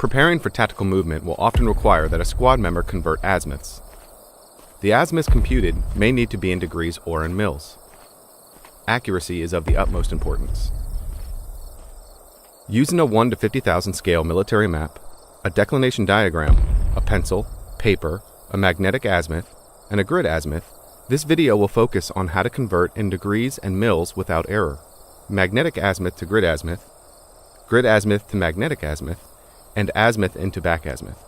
Preparing for tactical movement will often require that a squad member convert azimuths. The azimuths computed may need to be in degrees or in mils. Accuracy is of the utmost importance. Using a 1 to 50,000 scale military map, a declination diagram, a pencil, paper, a magnetic azimuth, and a grid azimuth, this video will focus on how to convert in degrees and mils without error, magnetic azimuth to grid azimuth to magnetic azimuth, and azimuth into back azimuth.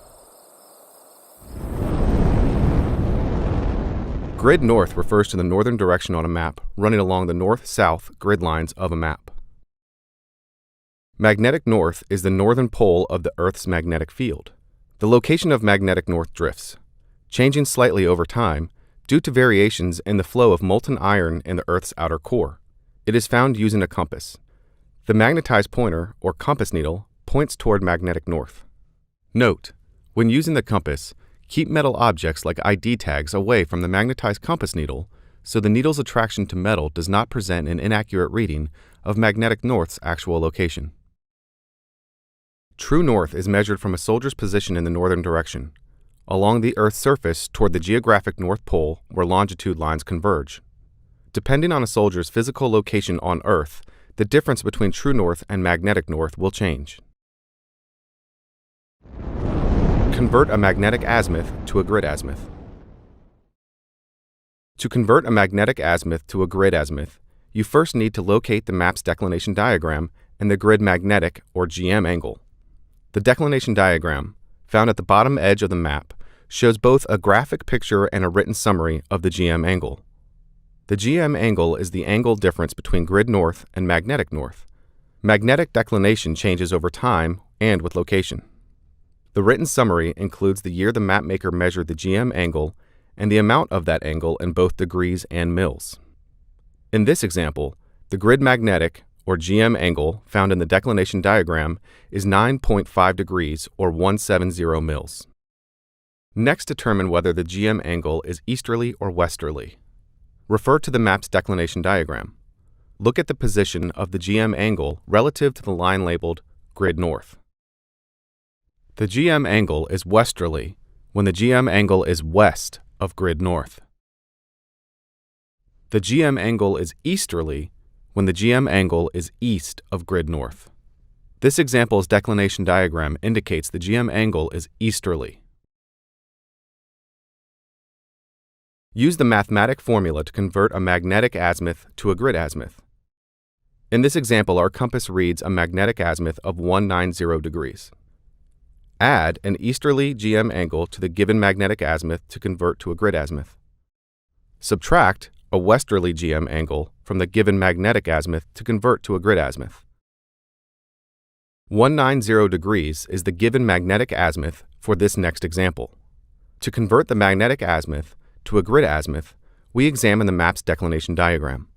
Grid north refers to the northern direction on a map running along the north-south grid lines of a map. Magnetic north is the northern pole of the Earth's magnetic field. The location of magnetic north drifts, changing slightly over time due to variations in the flow of molten iron in the Earth's outer core. It is found using a compass. The magnetized pointer, or compass needle, points toward magnetic north. Note, when using the compass, keep metal objects like ID tags away from the magnetized compass needle so the needle's attraction to metal does not present an inaccurate reading of magnetic north's actual location. True north is measured from a soldier's position in the northern direction, along the Earth's surface toward the geographic North Pole where longitude lines converge. Depending on a soldier's physical location on Earth, the difference between true north and magnetic north will change. Convert a magnetic azimuth to a grid azimuth. To convert a magnetic azimuth to a grid azimuth, you first need to locate the map's declination diagram and the grid magnetic, or GM, angle. The declination diagram, found at the bottom edge of the map, shows both a graphic picture and a written summary of the GM angle. The GM angle is the angle difference between grid north and magnetic north. Magnetic declination changes over time and with location. The written summary includes the year the mapmaker measured the GM angle and the amount of that angle in both degrees and mils. In this example, the grid magnetic, or GM angle, found in the declination diagram is 9.5 degrees or 170 mils. Next, determine whether the GM angle is easterly or westerly. Refer to the map's declination diagram. Look at the position of the GM angle relative to the line labeled grid north. The GM angle is westerly when the GM angle is west of grid north. The GM angle is easterly when the GM angle is east of grid north. This example's declination diagram indicates the GM angle is easterly. Use the mathematic formula to convert a magnetic azimuth to a grid azimuth. In this example, our compass reads a magnetic azimuth of 190 degrees. Add an easterly GM angle to the given magnetic azimuth to convert to a grid azimuth. Subtract a westerly GM angle from the given magnetic azimuth to convert to a grid azimuth. 190 degrees is the given magnetic azimuth for this next example. To convert the magnetic azimuth to a grid azimuth, we examine the map's declination diagram.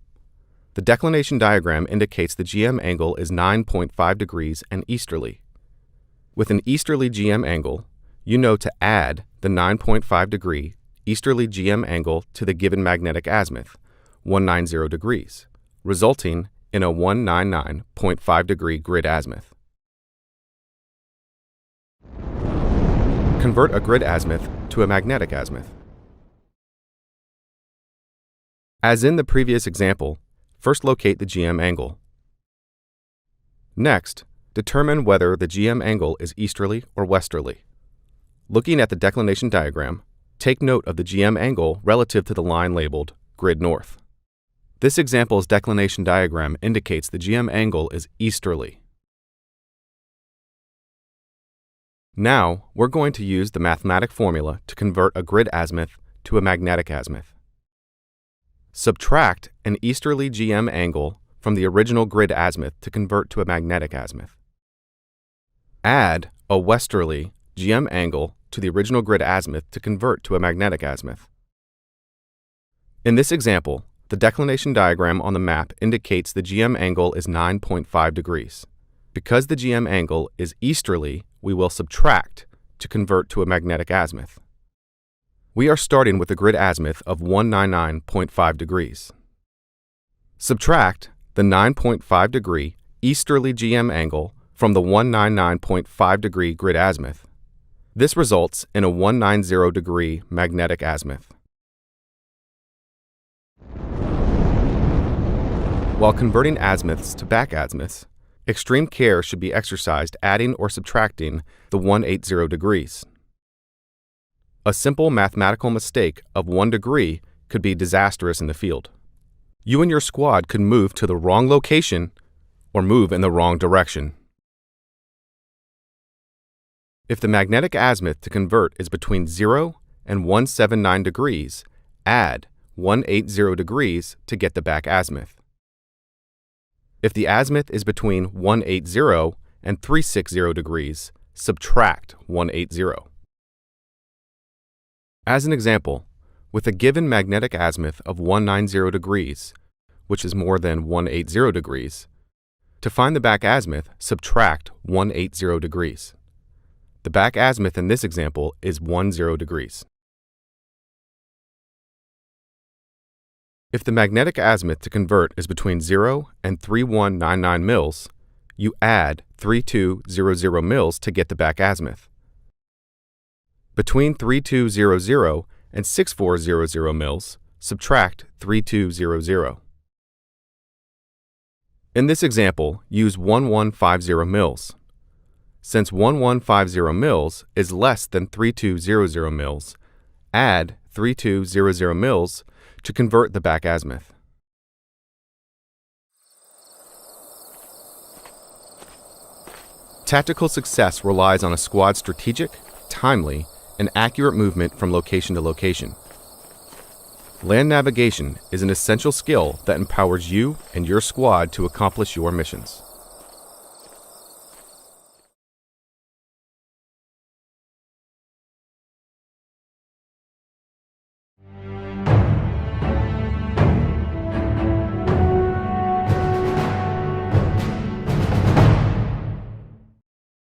The declination diagram indicates the GM angle is 9.5 degrees and easterly. With an easterly GM angle, you know to add the 9.5 degree easterly GM angle to the given magnetic azimuth, 190 degrees, resulting in a 199.5 degree grid azimuth. Convert a grid azimuth to a magnetic azimuth. As in the previous example, first locate the GM angle. Next, determine whether the GM angle is easterly or westerly. Looking at the declination diagram, take note of the GM angle relative to the line labeled grid north. This example's declination diagram indicates the GM angle is easterly. Now, we're going to use the mathematic formula to convert a grid azimuth to a magnetic azimuth. Subtract an easterly GM angle from the original grid azimuth to convert to a magnetic azimuth. Add a westerly GM angle to the original grid azimuth to convert to a magnetic azimuth. In this example, the declination diagram on the map indicates the GM angle is 9.5 degrees. Because the GM angle is easterly, we will subtract to convert to a magnetic azimuth. We are starting with a grid azimuth of 199.5 degrees. Subtract the 9.5 degree easterly GM angle from the 199.5 degree grid azimuth. This results in a 190 degree magnetic azimuth. While converting azimuths to back azimuths, extreme care should be exercised adding or subtracting the 180 degrees. A simple mathematical mistake of 1 degree could be disastrous in the field. You and your squad could move to the wrong location or move in the wrong direction. If the magnetic azimuth to convert is between 0 and 179 degrees, add 180 degrees to get the back azimuth. If the azimuth is between 180 and 360 degrees, subtract 180. As an example, with a given magnetic azimuth of 190 degrees, which is more than 180 degrees, to find the back azimuth, subtract 180 degrees. The back azimuth in this example is 10 degrees. If the magnetic azimuth to convert is between 0 and 3199 mils, you add 3200 mils to get the back azimuth. Between 3200 and 6400 mils, subtract 3200. In this example, use 1150 mils. Since 1150 mils is less than 3200 mils, add 3200 mils to convert the back azimuth. Tactical success relies on a squad's strategic, timely, and accurate movement from location to location. Land navigation is an essential skill that empowers you and your squad to accomplish your missions.